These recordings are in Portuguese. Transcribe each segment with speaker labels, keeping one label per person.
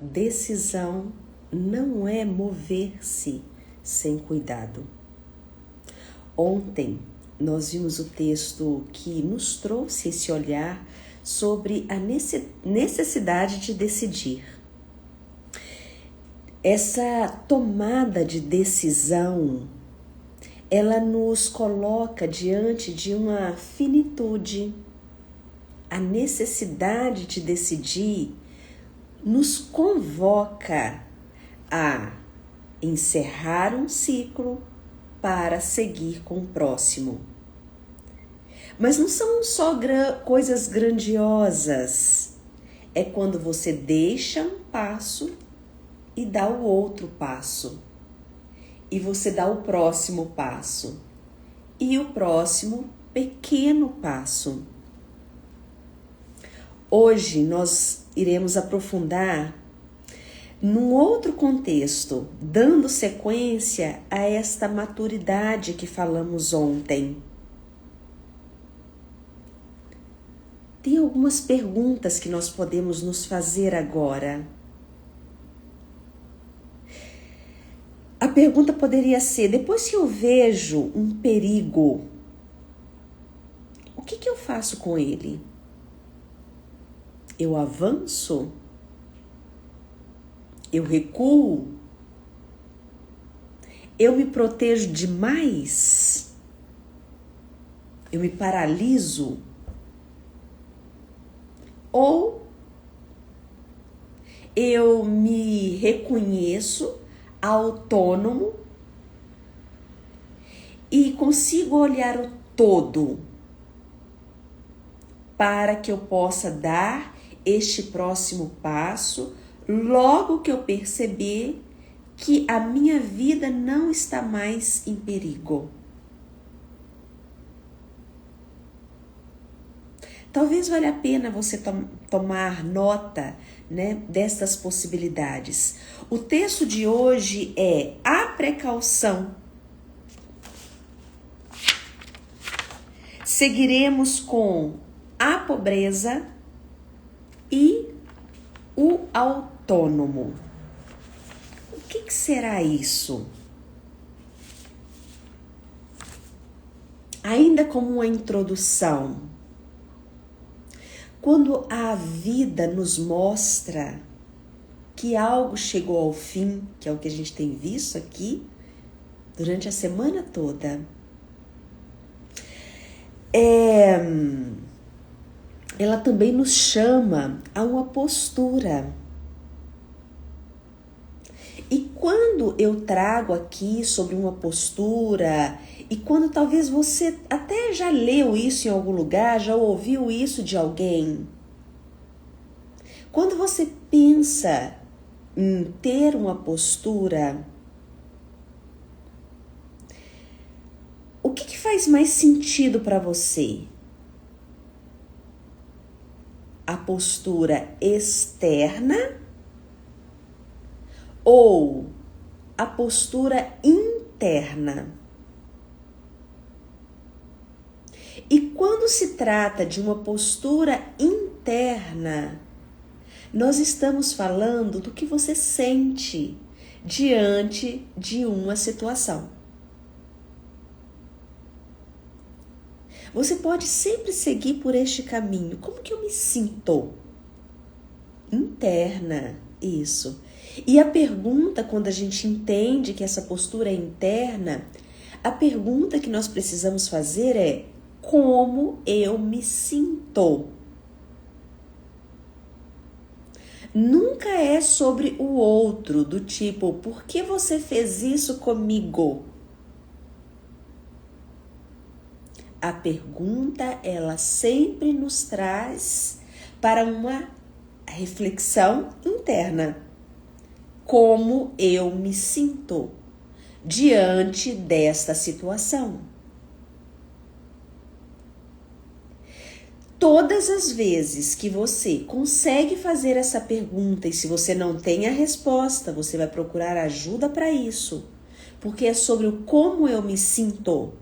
Speaker 1: decisão não é mover-se sem cuidado. Ontem nós vimos o texto que nos trouxe esse olhar sobre a necessidade de decidir. Essa tomada de decisão, ela nos coloca diante de uma finitude. A necessidade de decidir nos convoca a encerrar um ciclo para seguir com o próximo. Mas não são só coisas grandiosas. É quando você deixa um passo e dá o outro passo. E você dá o próximo passo. E o próximo pequeno passo. Hoje nós iremos aprofundar num outro contexto, dando sequência a esta maturidade que falamos ontem. Tem algumas perguntas que nós podemos nos fazer agora. A pergunta poderia ser: depois que eu vejo um perigo, o que eu faço com ele? Eu avanço? Eu recuo? Eu me protejo demais? Eu me paraliso? Ou eu me reconheço autônomo e consigo olhar o todo para que eu possa dar este próximo passo logo que eu perceber que a minha vida não está mais em perigo. Talvez valha a pena você tomar nota, né, destas possibilidades. O texto de hoje é a precaução. Seguiremos com a pobreza e o autônomo. O que será isso? Ainda como uma introdução, quando a vida nos mostra que algo chegou ao fim, que é o que a gente tem visto aqui durante a semana toda, ela também nos chama a uma postura. E quando eu trago aqui sobre uma postura, e quando talvez você até já leu isso em algum lugar, já ouviu isso de alguém, quando você pensa em ter uma postura, o que faz mais sentido para você? A postura externa ou a postura interna? E quando se trata de uma postura interna, nós estamos falando do que você sente diante de uma situação. Você pode sempre seguir por este caminho. Como que eu me sinto? Interna, isso. E a pergunta, quando a gente entende que essa postura é interna, a pergunta que nós precisamos fazer é: como eu me sinto? Nunca é sobre o outro, do tipo, por que você fez isso comigo? A pergunta, ela sempre nos traz para uma reflexão interna. Como eu me sinto diante desta situação? Todas as vezes que você consegue fazer essa pergunta, e se você não tem a resposta, você vai procurar ajuda para isso, porque é sobre o como eu me sinto.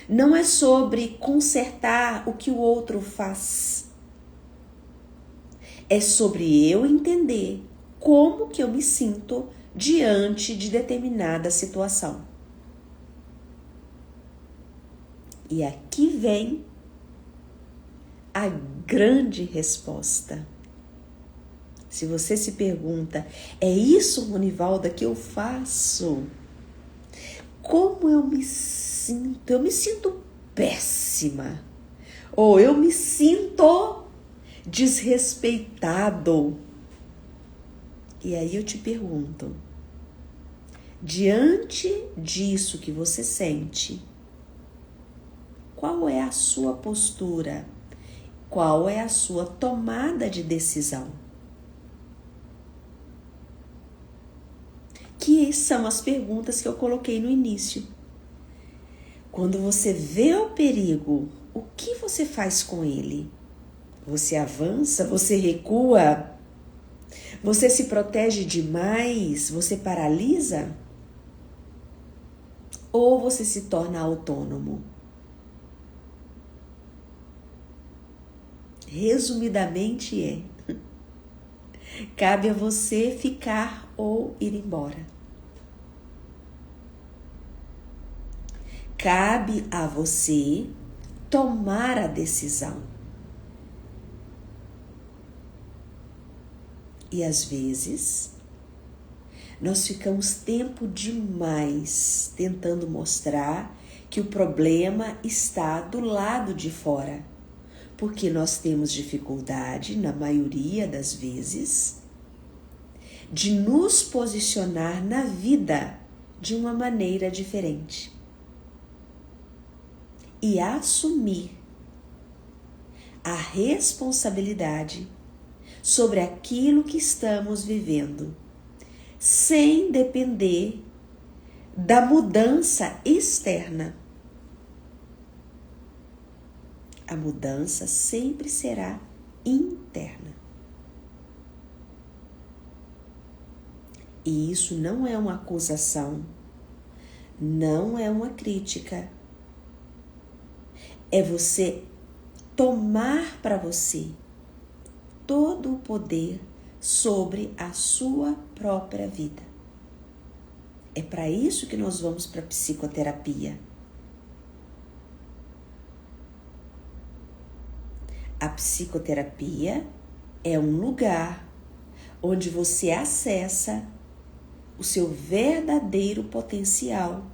Speaker 1: Não é sobre consertar o que o outro faz. É sobre eu entender como que eu me sinto diante de determinada situação. E aqui vem a grande resposta. Se você se pergunta, é isso, Ronivalda, que eu faço? Como eu me sinto? Eu me sinto péssima. Ou eu me sinto desrespeitado. E aí eu te pergunto, diante disso que você sente, qual é a sua postura? Qual é a sua tomada de decisão? Que são as perguntas que eu coloquei no início. Quando você vê o perigo, o que você faz com ele? Você avança? Você recua? Você se protege demais? Você paralisa? Ou você se torna autônomo? Resumidamente cabe a você ficar ou ir embora. Cabe a você tomar a decisão. E às vezes, nós ficamos tempo demais tentando mostrar que o problema está do lado de fora. Porque nós temos dificuldade, na maioria das vezes, de nos posicionar na vida de uma maneira diferente. E assumir a responsabilidade sobre aquilo que estamos vivendo, sem depender da mudança externa. A mudança sempre será interna. E isso não é uma acusação, não é uma crítica. É você tomar para você todo o poder sobre a sua própria vida. É para isso que nós vamos para a psicoterapia. A psicoterapia é um lugar onde você acessa o seu verdadeiro potencial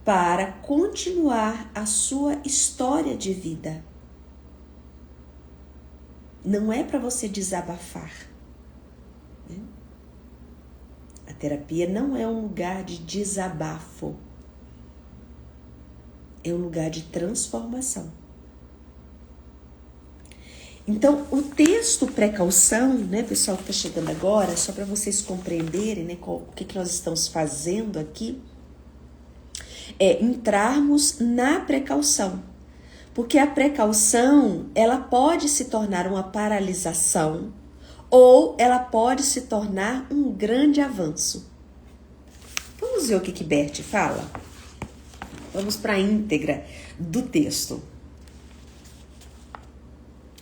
Speaker 1: para continuar a sua história de vida. Não é para você desabafar. Né? A terapia não é um lugar de desabafo. É um lugar de transformação. Então, o texto precaução, né, pessoal que está chegando agora, só para vocês compreenderem, né, o que nós estamos fazendo aqui, é entrarmos na precaução. Porque a precaução, ela pode se tornar uma paralisação ou ela pode se tornar um grande avanço. Vamos ver o que Bert fala? Vamos para a íntegra do texto.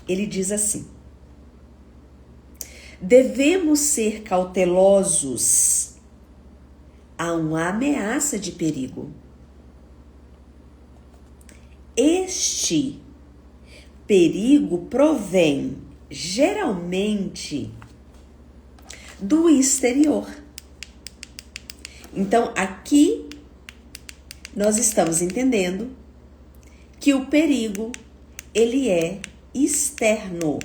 Speaker 1: Ele diz assim: devemos ser cautelosos a uma ameaça de perigo. Este perigo provém geralmente do exterior. Então, aqui nós estamos entendendo que o perigo, ele é externo.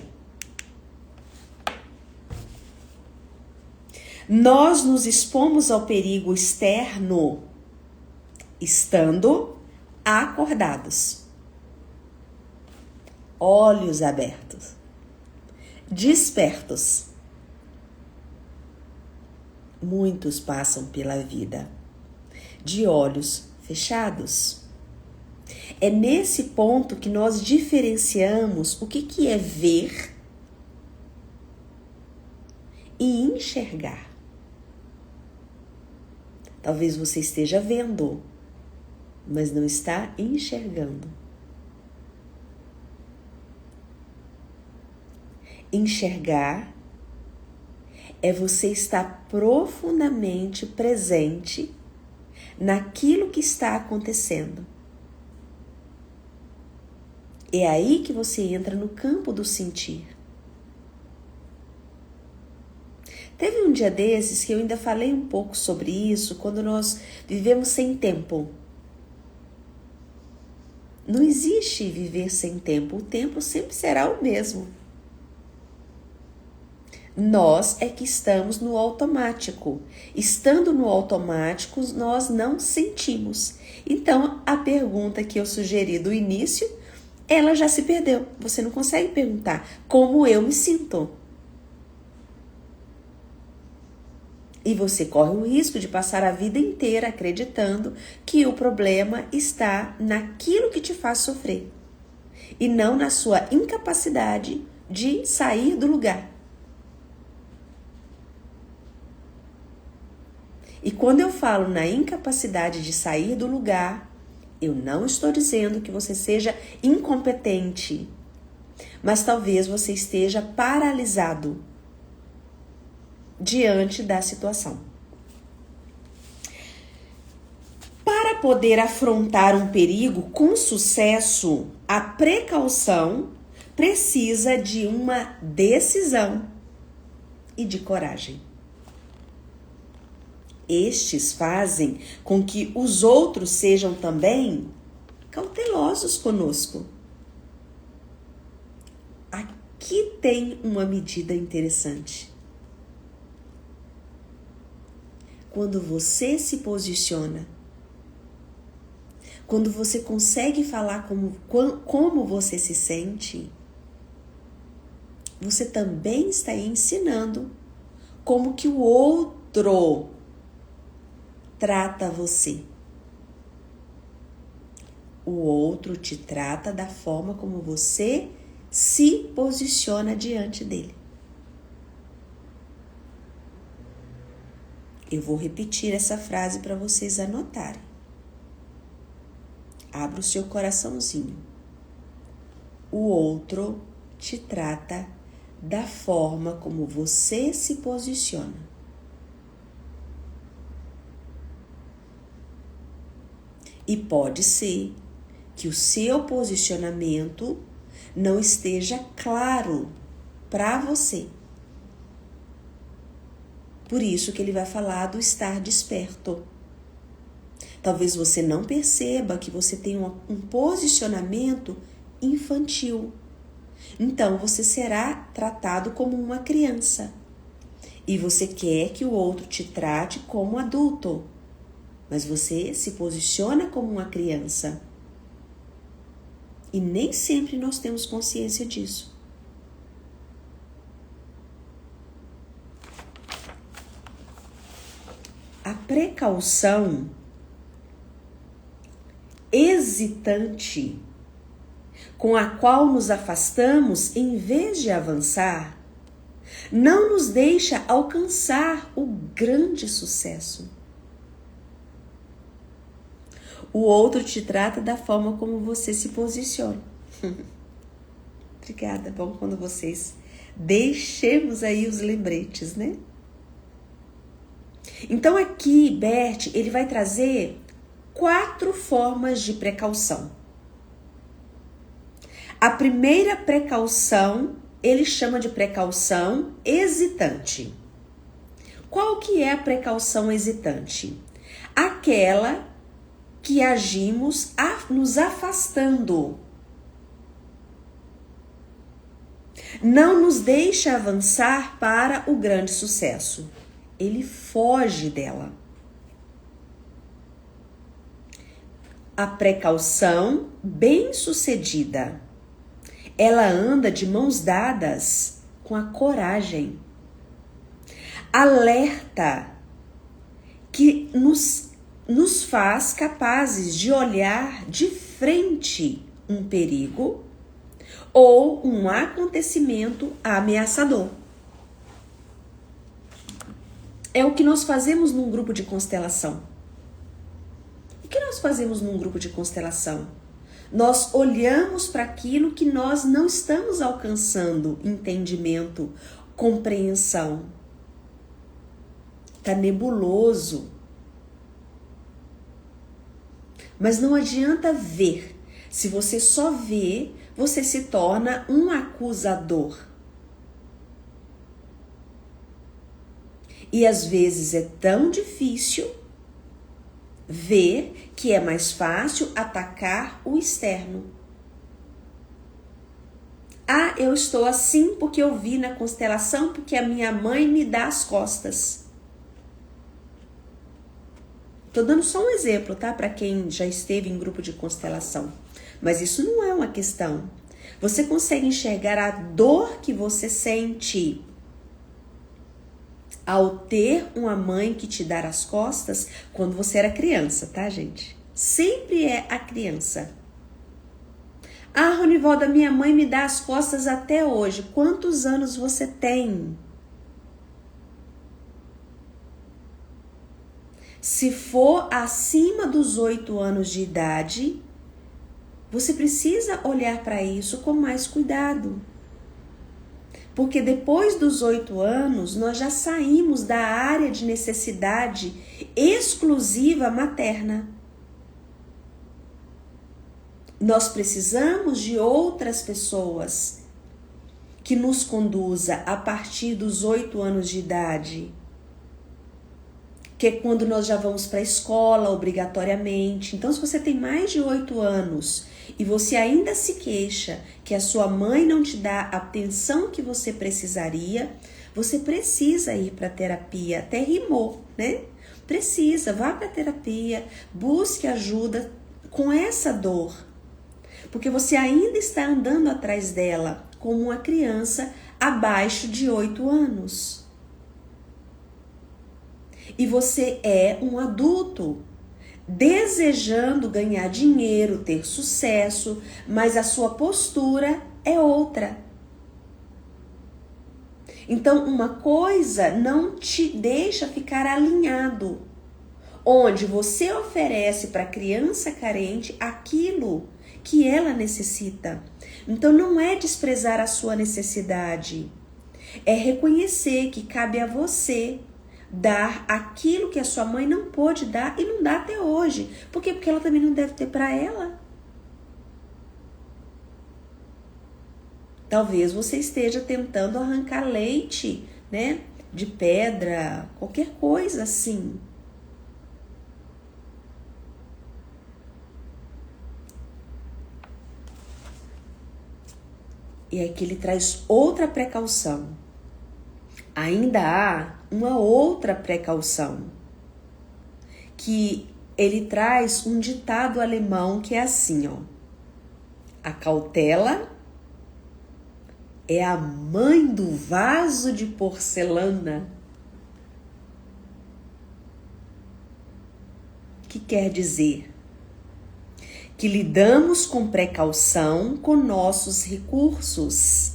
Speaker 1: Nós nos expomos ao perigo externo estando acordados, olhos abertos, despertos. Muitos passam pela vida de olhos fechados. É nesse ponto que nós diferenciamos o que é ver e enxergar. Talvez você esteja vendo, mas não está enxergando. Enxergar É você estar profundamente presente naquilo que está acontecendo. É aí que você entra no campo do sentir. Teve um dia desses que eu ainda falei um pouco sobre isso, quando nós vivemos sem tempo. Não existe viver sem tempo, o tempo sempre será o mesmo. Nós é que estamos no automático. Estando no automático, nós não sentimos. Então, a pergunta que eu sugeri do início, ela já se perdeu. Você não consegue perguntar como eu me sinto. E você corre o risco de passar a vida inteira acreditando que o problema está naquilo que te faz sofrer e não na sua incapacidade de sair do lugar. E quando eu falo na incapacidade de sair do lugar, eu não estou dizendo que você seja incompetente, mas talvez você esteja paralisado diante da situação. Para poder afrontar um perigo com sucesso, a precaução precisa de uma decisão e de coragem. Estes fazem com que os outros sejam também cautelosos conosco. Aqui tem uma medida interessante. Quando você se posiciona, quando você consegue falar como você se sente, você também está ensinando como que o outro trata você. O outro te trata da forma como você se posiciona diante dele. Eu vou repetir essa frase para vocês anotarem. Abra o seu coraçãozinho. O outro te trata da forma como você se posiciona. E pode ser que o seu posicionamento não esteja claro para você. Por isso que ele vai falar do estar desperto. Talvez você não perceba que você tem um posicionamento infantil. Então você será tratado como uma criança. E você quer que o outro te trate como adulto. Mas você se posiciona como uma criança. E nem sempre nós temos consciência disso. A precaução hesitante com a qual nos afastamos em vez de avançar, não nos deixa alcançar o grande sucesso. O outro te trata da forma como você se posiciona. Obrigada, bom quando vocês deixemos aí os lembretes, né? Então aqui, Bert, ele vai trazer 4 formas de precaução. A primeira precaução, ele chama de precaução hesitante. Qual que é a precaução hesitante? Aquela que agimos nos afastando. Não nos deixa avançar para o grande sucesso. Ele foge dela. A precaução bem-sucedida, ela anda de mãos dadas com a coragem. Alerta que nos faz capazes de olhar de frente um perigo ou um acontecimento ameaçador. É o que nós fazemos num grupo de constelação. O que nós fazemos num grupo de constelação? Nós olhamos para aquilo que nós não estamos alcançando entendimento, compreensão. tá nebuloso. Mas não adianta ver. Se você só vê, você se torna um acusador. E às vezes é tão difícil ver que é mais fácil atacar o externo. Ah, eu estou assim porque eu vi na constelação, porque a minha mãe me dá as costas. Tô dando só um exemplo, tá? Para quem já esteve em grupo de constelação. Mas isso não é uma questão. Você consegue enxergar a dor que você sente ao ter uma mãe que te dá as costas quando você era criança, tá, gente? Sempre é a criança. Ah, Ronivalda, minha mãe me dá as costas até hoje. Quantos anos você tem? Se for acima dos 8 anos de idade, você precisa olhar para isso com mais cuidado. Porque depois dos 8 anos, nós já saímos da área de necessidade exclusiva materna. Nós precisamos de outras pessoas que nos conduza a partir dos 8 anos de idade. Que é quando nós já vamos para a escola obrigatoriamente. Então, se você tem mais de 8 anos e você ainda se queixa que a sua mãe não te dá a atenção que você precisaria, você precisa ir para terapia. Até rimou, né? Precisa, vá para terapia, busque ajuda com essa dor. Porque você ainda está andando atrás dela como uma criança abaixo de 8 anos. E você é um adulto desejando ganhar dinheiro, ter sucesso, mas a sua postura é outra. Então, uma coisa não te deixa ficar alinhado, onde você oferece para a criança carente aquilo que ela necessita. Então, não é desprezar a sua necessidade, é reconhecer que cabe a você dar aquilo que a sua mãe não pôde dar e não dá até hoje. Por quê? Porque ela também não deve ter para ela. Talvez você esteja tentando arrancar leite, né? De pedra, qualquer coisa assim. E aqui ele traz outra precaução. Ainda há uma outra precaução, que ele traz um ditado alemão que é assim, ó: a cautela é a mãe do vaso de porcelana. Que quer dizer que lidamos com precaução com nossos recursos,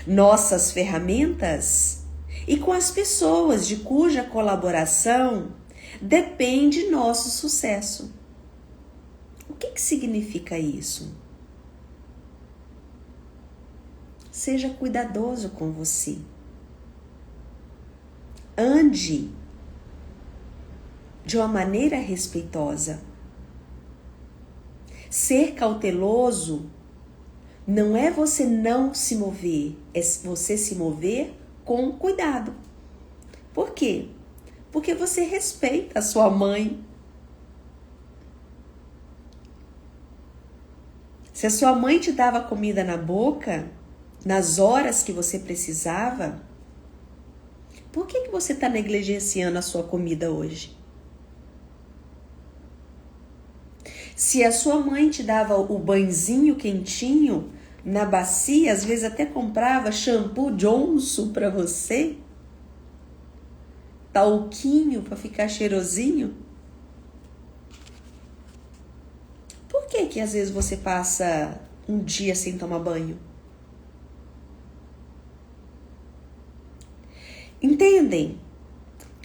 Speaker 1: nossas ferramentas e com as pessoas de cuja colaboração depende nosso sucesso. O que significa isso? Seja cuidadoso com você. Ande de uma maneira respeitosa. Ser cauteloso não é você não se mover, é você se mover com cuidado. Por quê? Porque você respeita a sua mãe. Se a sua mãe te dava comida na boca, nas horas que você precisava, por que você está negligenciando a sua comida hoje? Se a sua mãe te dava o banhozinho quentinho na bacia, às vezes até comprava shampoo Johnson para você, talquinho para ficar cheirosinho, por que às vezes você passa um dia sem tomar banho? Entendem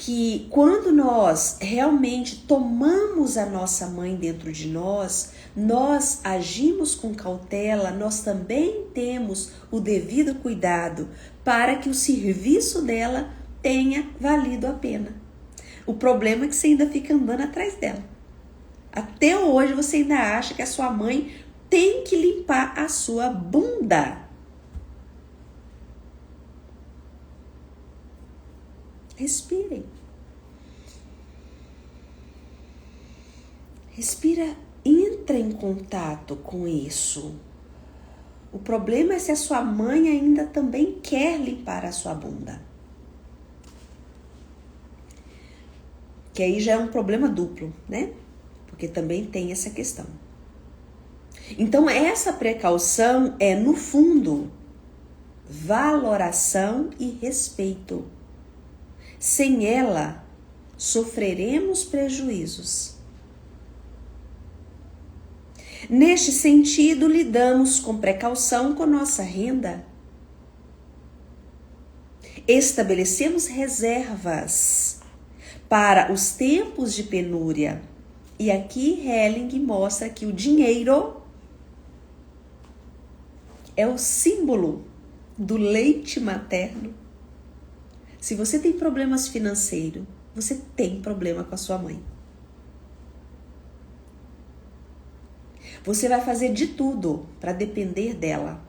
Speaker 1: que quando nós realmente tomamos a nossa mãe dentro de nós, nós agimos com cautela, nós também temos o devido cuidado para que o serviço dela tenha valido a pena. O problema é que você ainda fica andando atrás dela. Até hoje você ainda acha que a sua mãe tem que limpar a sua bunda. Respirem. Respira, entra em contato com isso. O problema é se a sua mãe ainda também quer limpar a sua bunda. Que aí já é um problema duplo, né? Porque também tem essa questão. Então, essa precaução é, no fundo, valoração e respeito. Sem ela, sofreremos prejuízos. Neste sentido, lidamos com precaução com nossa renda. Estabelecemos reservas para os tempos de penúria. E aqui Helling mostra que o dinheiro é o símbolo do leite materno. Se você tem problemas financeiros, você tem problema com a sua mãe. Você vai fazer de tudo para depender dela,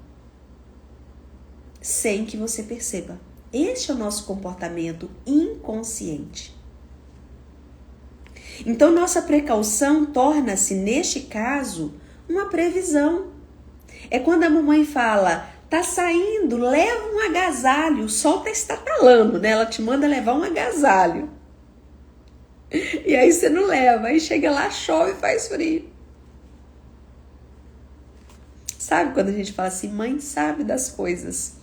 Speaker 1: sem que você perceba. Este é o nosso comportamento inconsciente. Então, nossa precaução torna-se, neste caso, uma previsão. É quando a mamãe fala, tá saindo, leva um agasalho, o sol tá estatalando, né? Ela te manda levar um agasalho. E aí você não leva, aí chega lá, chove e faz frio. Sabe quando a gente fala assim, mãe sabe das coisas.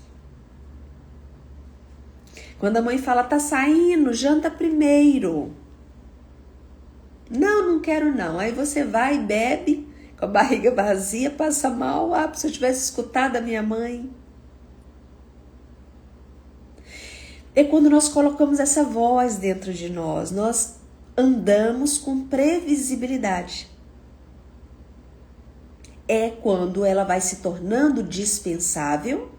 Speaker 1: Quando a mãe fala, tá saindo, janta primeiro. Não, não quero não. Aí você vai e bebe, com a barriga vazia, passa mal. Ah, se eu tivesse escutado a minha mãe. É quando nós colocamos essa voz dentro de nós. Nós andamos com previsibilidade. É quando ela vai se tornando dispensável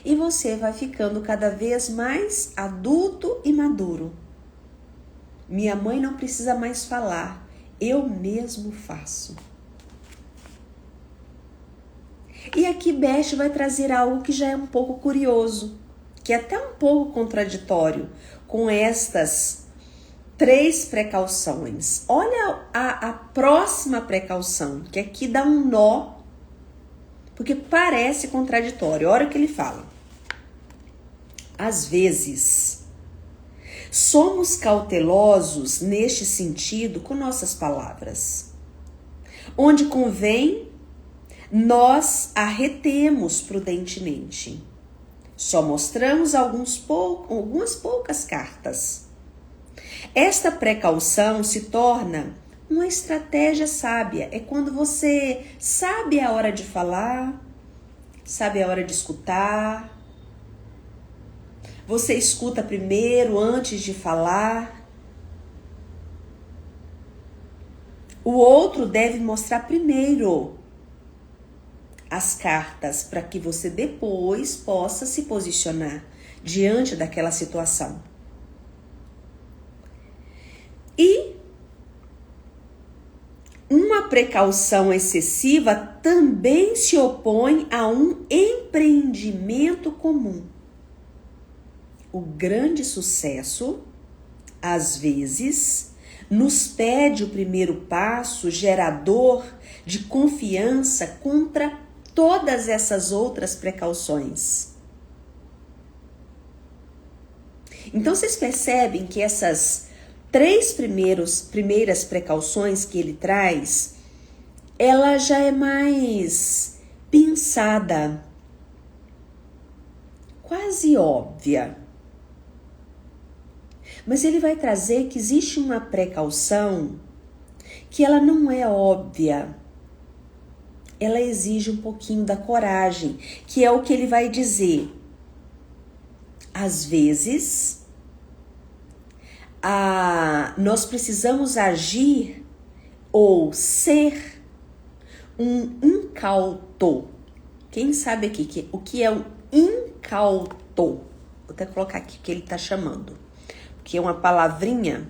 Speaker 1: e você vai ficando cada vez mais adulto e maduro. Minha mãe não precisa mais falar, eu mesmo faço. E aqui Beth vai trazer algo que já é um pouco curioso, que é até um pouco contraditório com estas 3 precauções. Olha a próxima precaução, que aqui dá um nó, porque parece contraditório. Olha o que ele fala. Às vezes, somos cautelosos neste sentido com nossas palavras. Onde convém, nós a retemos prudentemente. Só mostramos algumas poucas cartas. Esta precaução se torna uma estratégia sábia. É quando você sabe a hora de falar, sabe a hora de escutar. Você escuta primeiro antes de falar. O outro deve mostrar primeiro as cartas para que você depois possa se posicionar diante daquela situação. E uma precaução excessiva também se opõe a um empreendimento comum. O grande sucesso, às vezes, nos pede o primeiro passo gerador de confiança contra todas essas outras precauções. Então, vocês percebem que essas 3 primeiras precauções que ele traz, ela já é mais pensada, quase óbvia. Mas ele vai trazer que existe uma precaução que ela não é óbvia. Ela exige um pouquinho da coragem, que é o que ele vai dizer. Às vezes, nós precisamos agir ou ser um incauto. Quem sabe aqui o que é um incauto? Vou até colocar aqui o que ele está chamando. Que é uma palavrinha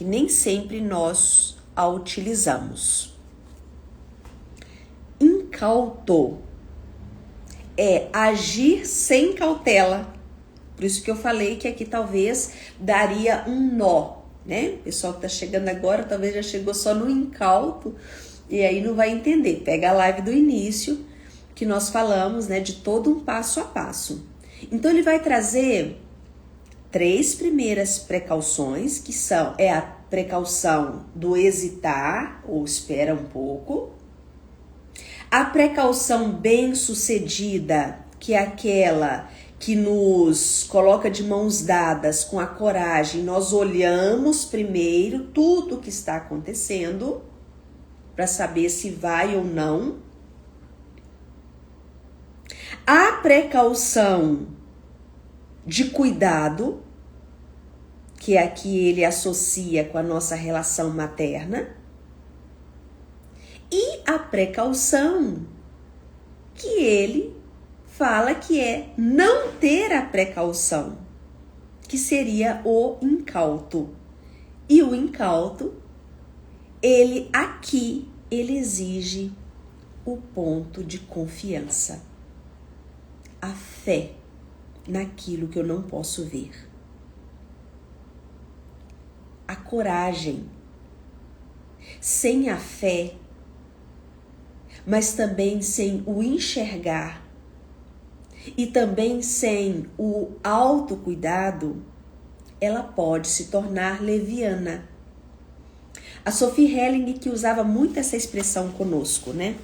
Speaker 1: que nem sempre nós a utilizamos. Incauto é agir sem cautela. Por isso que eu falei que aqui talvez daria um nó, né? O pessoal que tá chegando agora talvez já chegou só no incauto e aí não vai entender. Pega a live do início que nós falamos, né, de todo um passo a passo. Então ele vai trazer 3 primeiras precauções, que é a precaução do hesitar ou espera um pouco. A precaução bem-sucedida, que é aquela que nos coloca de mãos dadas com a coragem. Nós olhamos primeiro tudo o que está acontecendo para saber se vai ou não. A precaução de cuidado, que é aqui ele associa com a nossa relação materna. E a precaução, que ele fala que é não ter a precaução, que seria o incauto. E o incauto, ele exige o ponto de confiança, a fé naquilo que eu não posso ver, a coragem. Sem a fé, mas também sem o enxergar e também sem o autocuidado, ela pode se tornar leviana. A Sophie Helling, que usava muito essa expressão conosco, né?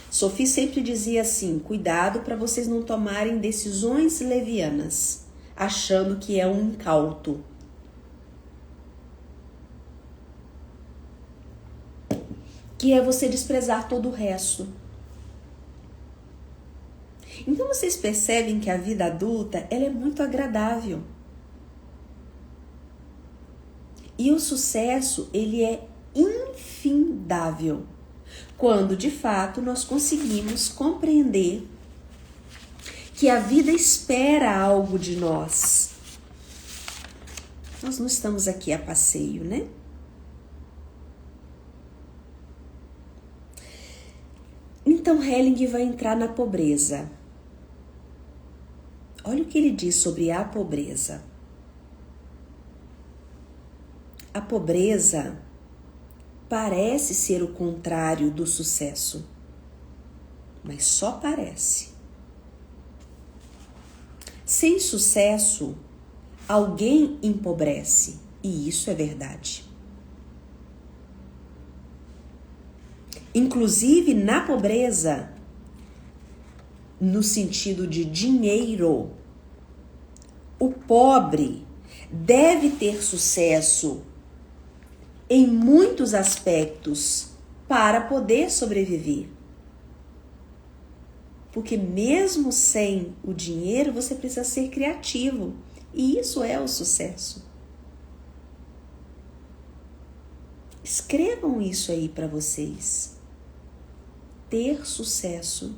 Speaker 1: Sophie sempre dizia assim: cuidado para vocês não tomarem decisões levianas, achando que é um incauto. Que é você desprezar todo o resto. Então vocês percebem que a vida adulta, ela é muito agradável. E o sucesso, ele é infindável, quando de fato nós conseguimos compreender que a vida espera algo de nós. Nós não estamos aqui a passeio, né? Então Helling vai entrar na pobreza. Olha o que ele diz sobre a pobreza. A pobreza parece ser o contrário do sucesso, mas só parece. Sem sucesso, alguém empobrece, e isso é verdade. Inclusive na pobreza, no sentido de dinheiro, o pobre deve ter sucesso em muitos aspectos para poder sobreviver. Porque mesmo sem o dinheiro, você precisa ser criativo. E isso é o sucesso. Escrevam isso aí para vocês. Ter sucesso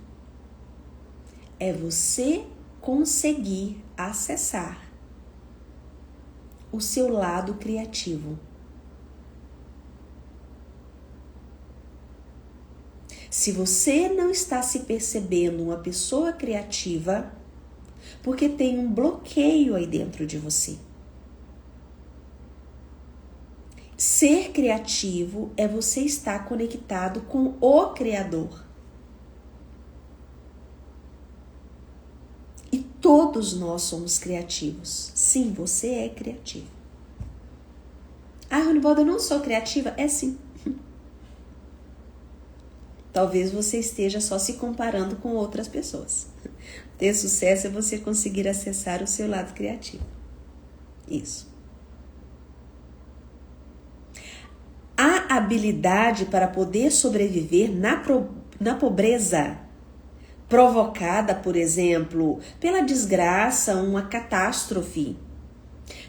Speaker 1: é você conseguir acessar o seu lado criativo. Se você não está se percebendo uma pessoa criativa, porque tem um bloqueio aí dentro de você. Ser criativo é você estar conectado com o Criador. E todos nós somos criativos. Sim, você é criativo. Ah, Ronivaldo, eu não sou criativa? É sim. Talvez você esteja só se comparando com outras pessoas. Ter sucesso é você conseguir acessar o seu lado criativo. Isso. A habilidade para poder sobreviver na pobreza, provocada, por exemplo, pela desgraça, uma catástrofe,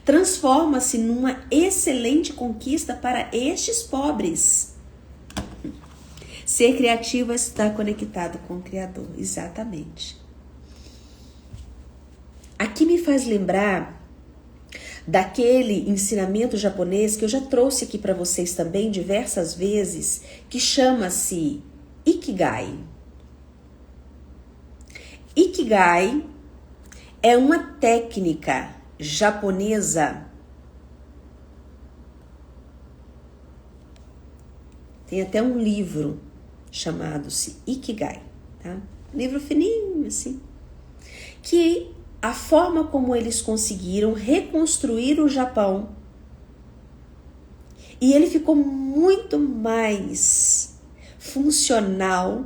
Speaker 1: transforma-se numa excelente conquista para estes pobres. Ser criativo é estar conectado com o Criador, exatamente. Aqui me faz lembrar daquele ensinamento japonês que eu já trouxe aqui para vocês também diversas vezes, que chama-se Ikigai. Ikigai é uma técnica japonesa. Tem até um livro chamado-se Ikigai, tá? Livro fininho, assim. Que a forma como eles conseguiram reconstruir o Japão. E ele ficou muito mais funcional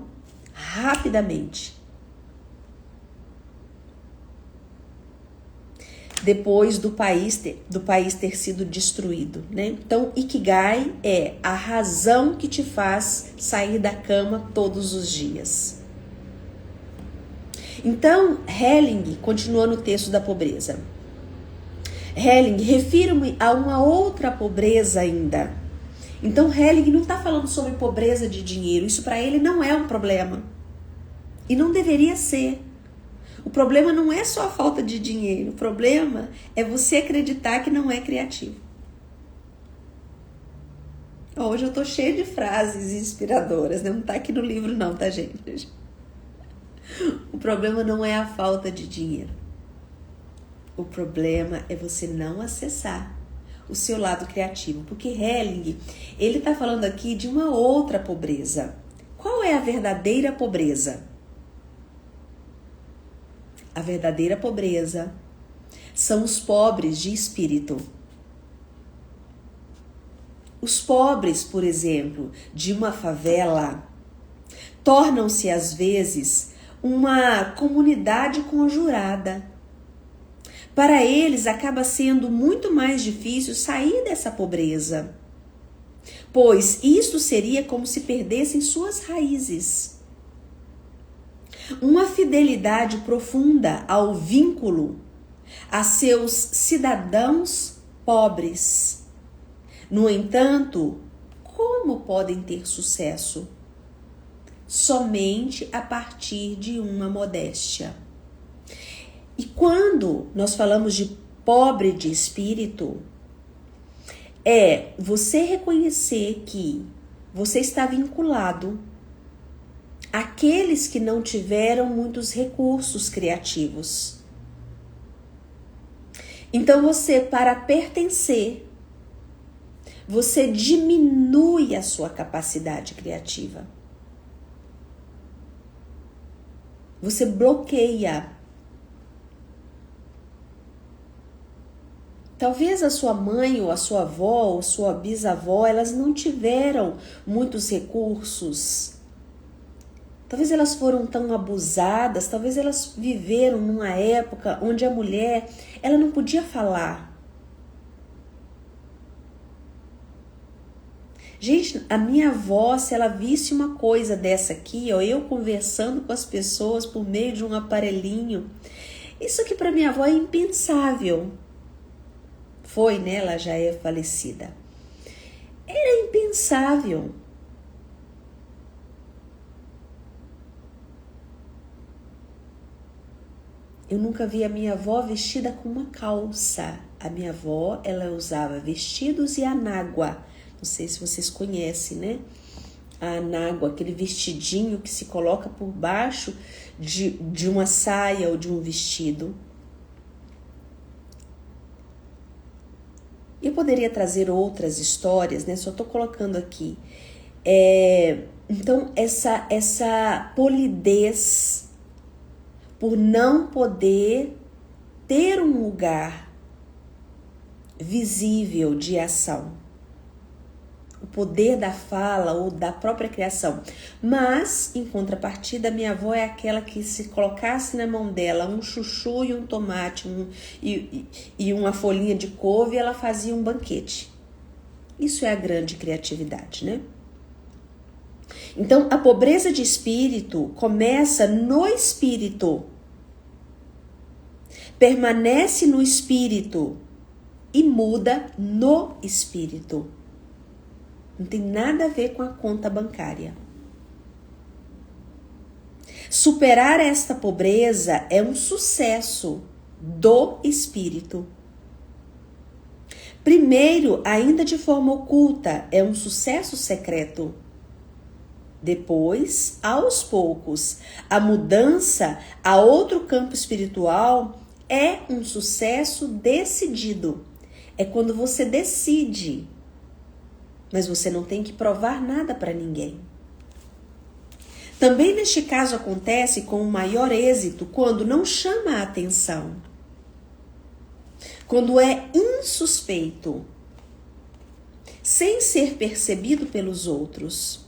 Speaker 1: rapidamente. Depois do país ter sido destruído, né? Então, Ikigai é a razão que te faz sair da cama todos os dias. Então, Helling continua no texto da pobreza. Helling, refiro-me a uma outra pobreza ainda. Então, Helling não está falando sobre pobreza de dinheiro. Isso para ele não é um problema. E não deveria ser. O problema não é só a falta de dinheiro. O problema é você acreditar que não é criativo. Hoje eu tô cheia de frases inspiradoras, né? Não tá aqui no livro não, tá, gente? O problema não é a falta de dinheiro. O problema é você não acessar o seu lado criativo. Porque Helling, ele tá falando aqui de uma outra pobreza. Qual é a verdadeira pobreza? A verdadeira pobreza são os pobres de espírito. Os pobres, por exemplo, de uma favela, tornam-se às vezes uma comunidade conjurada. Para eles acaba sendo muito mais difícil sair dessa pobreza, pois isto seria como se perdessem suas raízes. Uma fidelidade profunda ao vínculo a seus cidadãos pobres. No entanto, como podem ter sucesso? Somente a partir de uma modéstia. E quando nós falamos de pobre de espírito, é você reconhecer que você está vinculado àqueles que não tiveram muitos recursos criativos. Então você, para pertencer, você diminui a sua capacidade criativa. Você bloqueia. Talvez a sua mãe ou a sua avó ou a sua bisavó, elas não tiveram muitos recursos. Talvez elas foram tão abusadas, talvez elas viveram numa época onde a mulher, ela não podia falar. Gente, a minha avó, se ela visse uma coisa dessa aqui, ó, eu conversando com as pessoas por meio de um aparelhinho, isso aqui para minha avó é impensável. Foi, né? Ela já é falecida. Era impensável. Eu nunca vi a minha avó vestida com uma calça. A minha avó, ela usava vestidos e anágua. Não sei se vocês conhecem, né? A anágua, aquele vestidinho que se coloca por baixo de uma saia ou de um vestido. Eu poderia trazer outras histórias, né? Só tô colocando aqui. Então, essa polidez por não poder ter um lugar visível de ação. O poder da fala ou da própria criação. Mas, em contrapartida, minha avó é aquela que se colocasse na mão dela um chuchu e um tomate e uma folhinha de couve, ela fazia um banquete. Isso é a grande criatividade, né? Então, a pobreza de espírito começa no espírito, permanece no espírito e muda no espírito. Não tem nada a ver com a conta bancária. Superar esta pobreza é um sucesso do espírito. Primeiro, ainda de forma oculta, é um sucesso secreto. Depois, aos poucos, a mudança a outro campo espiritual é um sucesso decidido. É quando você decide, mas você não tem que provar nada para ninguém. Também neste caso acontece com o maior êxito quando não chama a atenção. Quando é insuspeito, sem ser percebido pelos outros.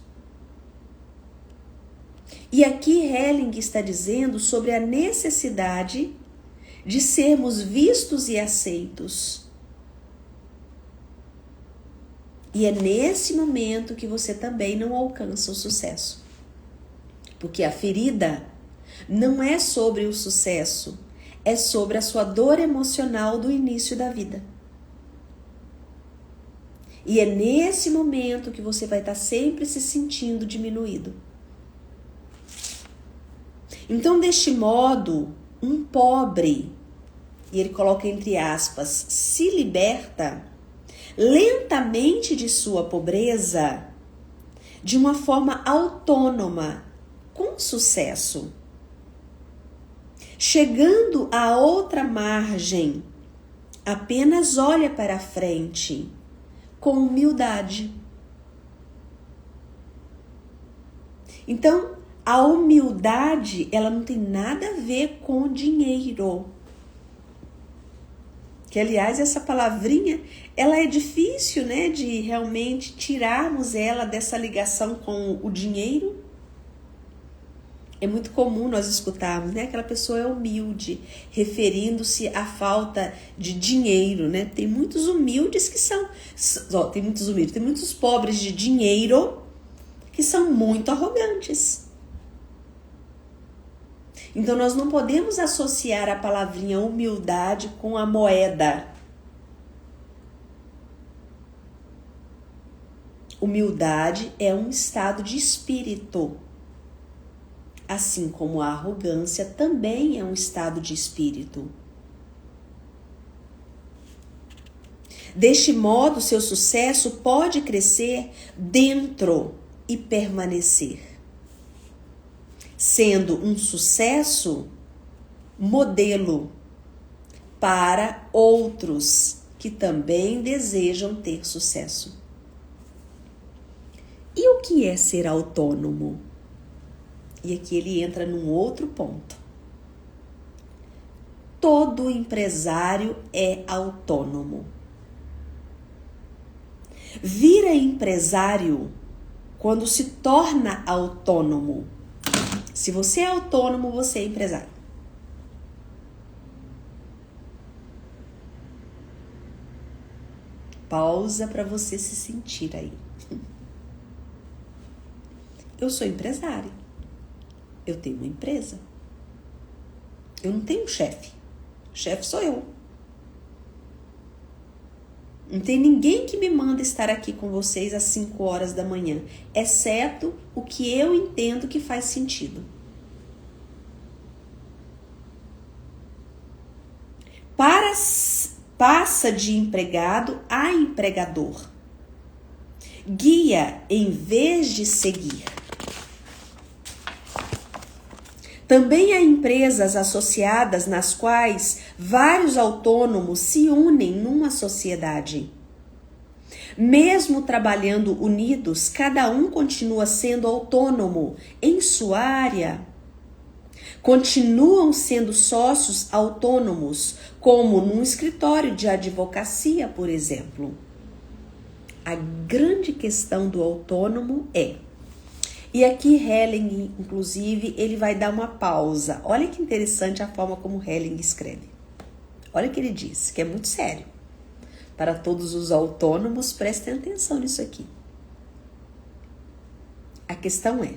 Speaker 1: E aqui Helling está dizendo sobre a necessidade de sermos vistos e aceitos. E é nesse momento que você também não alcança o sucesso. Porque a ferida não é sobre o sucesso, é sobre a sua dor emocional do início da vida. E é nesse momento que você vai estar sempre se sentindo diminuído. Então, deste modo, um pobre, e ele coloca entre aspas, se liberta lentamente de sua pobreza de uma forma autônoma, com sucesso. Chegando à outra margem, apenas olha para frente com humildade. Então, a humildade, ela não tem nada a ver com dinheiro. Que, aliás, essa palavrinha, ela é difícil, né, de realmente tirarmos ela dessa ligação com o dinheiro. É muito comum nós escutarmos, né, aquela pessoa é humilde, referindo-se à falta de dinheiro, né? Tem muitos humildes que são, tem muitos pobres de dinheiro que são muito arrogantes. Então, nós não podemos associar a palavrinha humildade com a moeda. Humildade é um estado de espírito. Assim como a arrogância também é um estado de espírito. Deste modo, seu sucesso pode crescer dentro e permanecer, sendo um sucesso modelo para outros que também desejam ter sucesso. E o que é ser autônomo? E aqui ele entra num outro ponto. Todo empresário é autônomo. Vira empresário quando se torna autônomo. Se você é autônomo, você é empresário. Pausa para você se sentir aí. Eu sou empresário. Eu tenho uma empresa. Eu não tenho chefe. Chefe sou eu. Não tem ninguém que me manda estar aqui com vocês às 5 horas da manhã, exceto o que eu entendo que faz sentido. Passa de empregado a empregador. Guia em vez de seguir. Também há empresas associadas nas quais vários autônomos se unem numa sociedade. Mesmo trabalhando unidos, cada um continua sendo autônomo em sua área. Continuam sendo sócios autônomos, como num escritório de advocacia, por exemplo. A grande questão do autônomo é... E aqui Helling, inclusive, ele vai dar uma pausa. Olha que interessante a forma como Helling escreve. Olha o que ele diz, que é muito sério. Para todos os autônomos, prestem atenção nisso aqui. A questão é,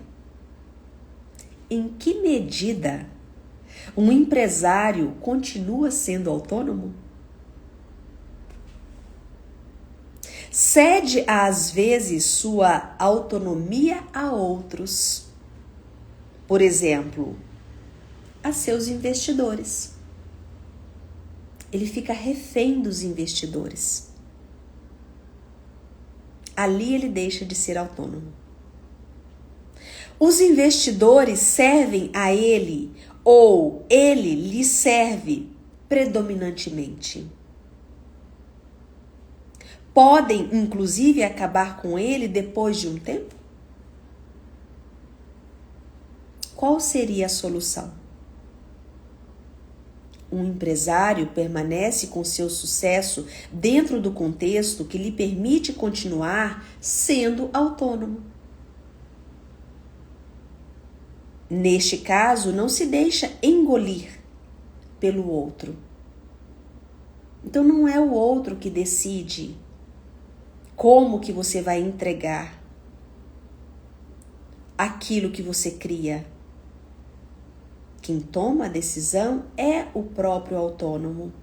Speaker 1: em que medida um empresário continua sendo autônomo? Cede às vezes sua autonomia a outros. Por exemplo, a seus investidores. Ele fica refém dos investidores. ali ele deixa de ser autônomo. Os investidores servem a ele ou ele lhe serve predominantemente. Podem, inclusive, acabar com ele depois de um tempo? Qual seria a solução? Um empresário permanece com seu sucesso dentro do contexto que lhe permite continuar sendo autônomo. Neste caso, não se deixa engolir pelo outro. Então não é o outro que decide como que você vai entregar aquilo que você cria. Quem toma a decisão é o próprio autônomo.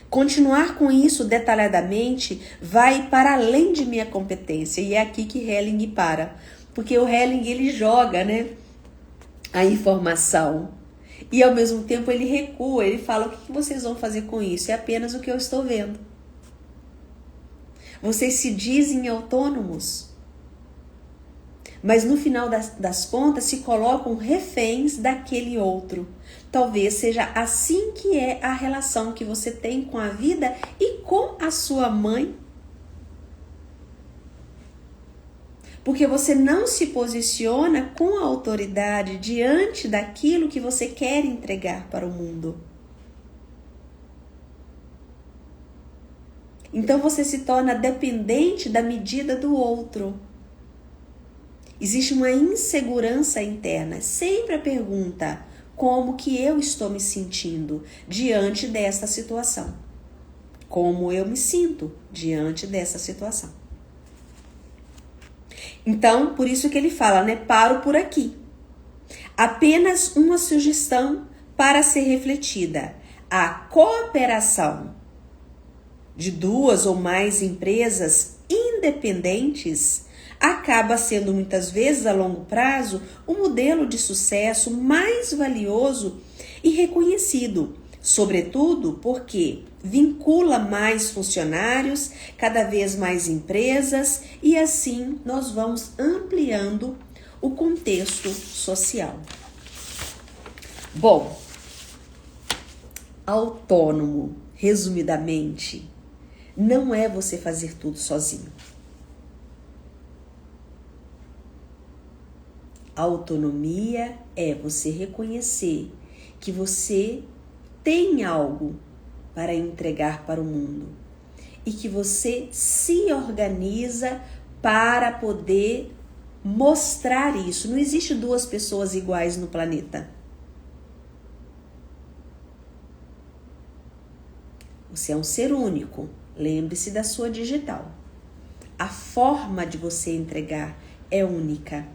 Speaker 1: Continuar com isso detalhadamente vai para além de minha competência, e é aqui que Helling para. Porque o Helling, ele joga, né, a informação e ao mesmo tempo ele recua, ele fala: o que vocês vão fazer com isso? É apenas o que eu estou vendo. Vocês se dizem autônomos, mas no final das contas se colocam reféns daquele outro. Talvez seja assim que é a relação que você tem com a vida e com a sua mãe. Porque você não se posiciona com a autoridade diante daquilo que você quer entregar para o mundo. Então você se torna dependente da medida do outro. Existe uma insegurança interna. Sempre a pergunta: como que eu estou me sentindo diante desta situação? Como eu me sinto diante dessa situação? Então, por isso que ele fala, né? Paro por aqui. Apenas uma sugestão para ser refletida. A cooperação de duas ou mais empresas independentes acaba sendo muitas vezes a longo prazo o modelo de sucesso mais valioso e reconhecido, sobretudo porque vincula mais funcionários, cada vez mais empresas, e assim nós vamos ampliando o contexto social. Bom, autônomo, resumidamente, não é você fazer tudo sozinho. Autonomia é você reconhecer que você tem algo para entregar para o mundo e que você se organiza para poder mostrar isso. Não existe duas pessoas iguais no planeta. Você é um ser único. Lembre-se da sua digital. A forma de você entregar é única.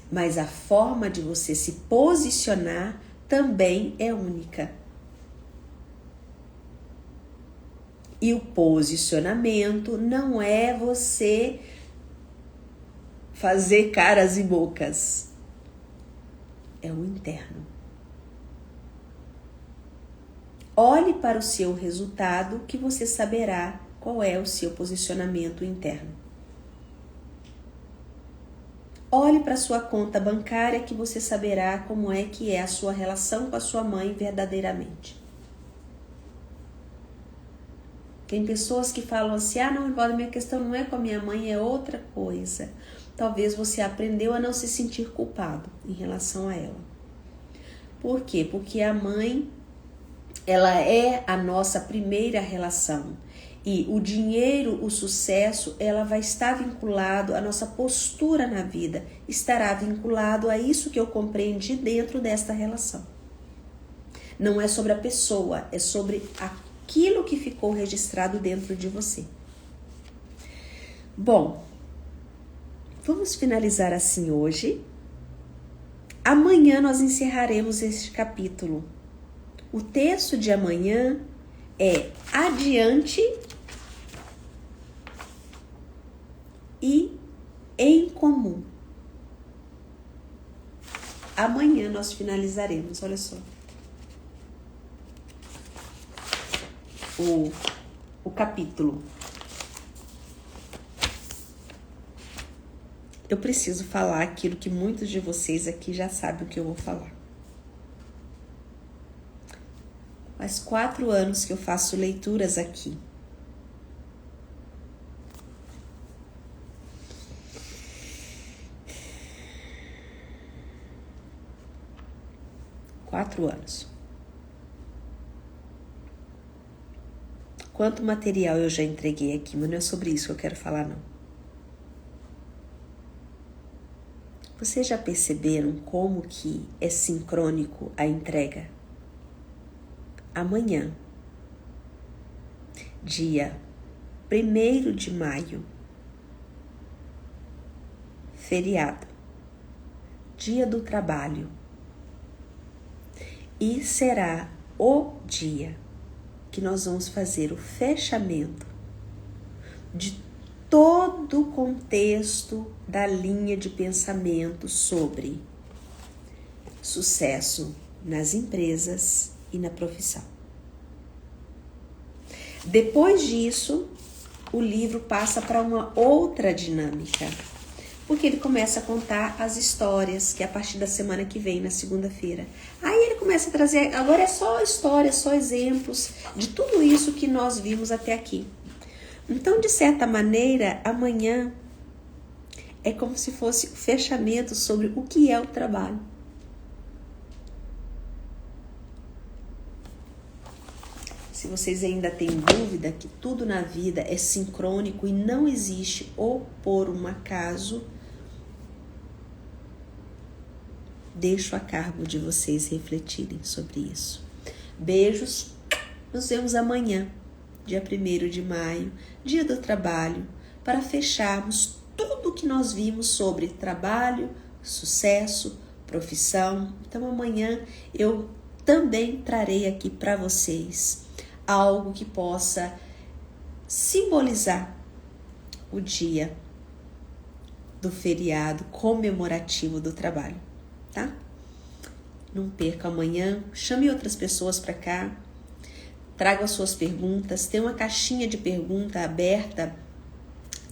Speaker 1: Mas a forma de você se posicionar também é única. E o posicionamento não é você fazer caras e bocas. É o interno. Olhe para o seu resultado que você saberá qual é o seu posicionamento interno. Olhe para a sua conta bancária que você saberá como é que é a sua relação com a sua mãe verdadeiramente. Tem pessoas que falam assim: não, a minha questão não é com a minha mãe, é outra coisa. Talvez você aprendeu a não se sentir culpado em relação a ela. Por quê? Porque a mãe, ela é a nossa primeira relação. E o dinheiro, o sucesso, ela vai estar vinculado à nossa postura na vida. Estará vinculado a isso que eu compreendi dentro desta relação. Não é sobre a pessoa, é sobre aquilo que ficou registrado dentro de você. Bom, vamos finalizar assim hoje. Amanhã nós encerraremos este capítulo. O texto de amanhã é adiante e em comum. Amanhã nós finalizaremos, olha só. o capítulo. Eu preciso falar aquilo que muitos de vocês aqui já sabem o que eu vou falar. Faz 4 anos que eu faço leituras aqui. Quatro anos. Quanto material eu já entreguei aqui, mas não é sobre isso que eu quero falar, não. Vocês já perceberam como que é sincrônico a entrega? Amanhã, dia 1º de maio, feriado, dia do trabalho, e será o dia que nós vamos fazer o fechamento de todo o contexto da linha de pensamento sobre sucesso nas empresas e na profissão. Depois disso, o livro passa para uma outra dinâmica, porque ele começa a contar as histórias, que é a partir da semana que vem, na segunda-feira. Aí ele começa a trazer, agora é só histórias, só exemplos de tudo isso que nós vimos até aqui. Então, de certa maneira, amanhã é como se fosse o fechamento sobre o que é o trabalho. Se vocês ainda têm dúvida que tudo na vida é sincrônico e não existe ou por um acaso, deixo a cargo de vocês refletirem sobre isso. Beijos, nos vemos amanhã, dia 1º de maio, dia do trabalho, para fecharmos tudo o que nós vimos sobre trabalho, sucesso, profissão. Então amanhã eu também trarei aqui para vocês algo que possa simbolizar o dia do feriado comemorativo do trabalho, tá? Não perca amanhã, chame outras pessoas para cá, traga as suas perguntas, tem uma caixinha de pergunta aberta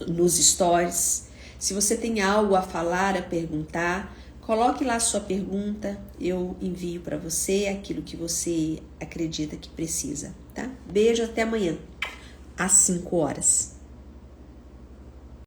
Speaker 1: nos stories. Se você tem algo a falar, a perguntar, coloque lá a sua pergunta, eu envio para você aquilo que você acredita que precisa, tá? Beijo, até amanhã, às 5 horas.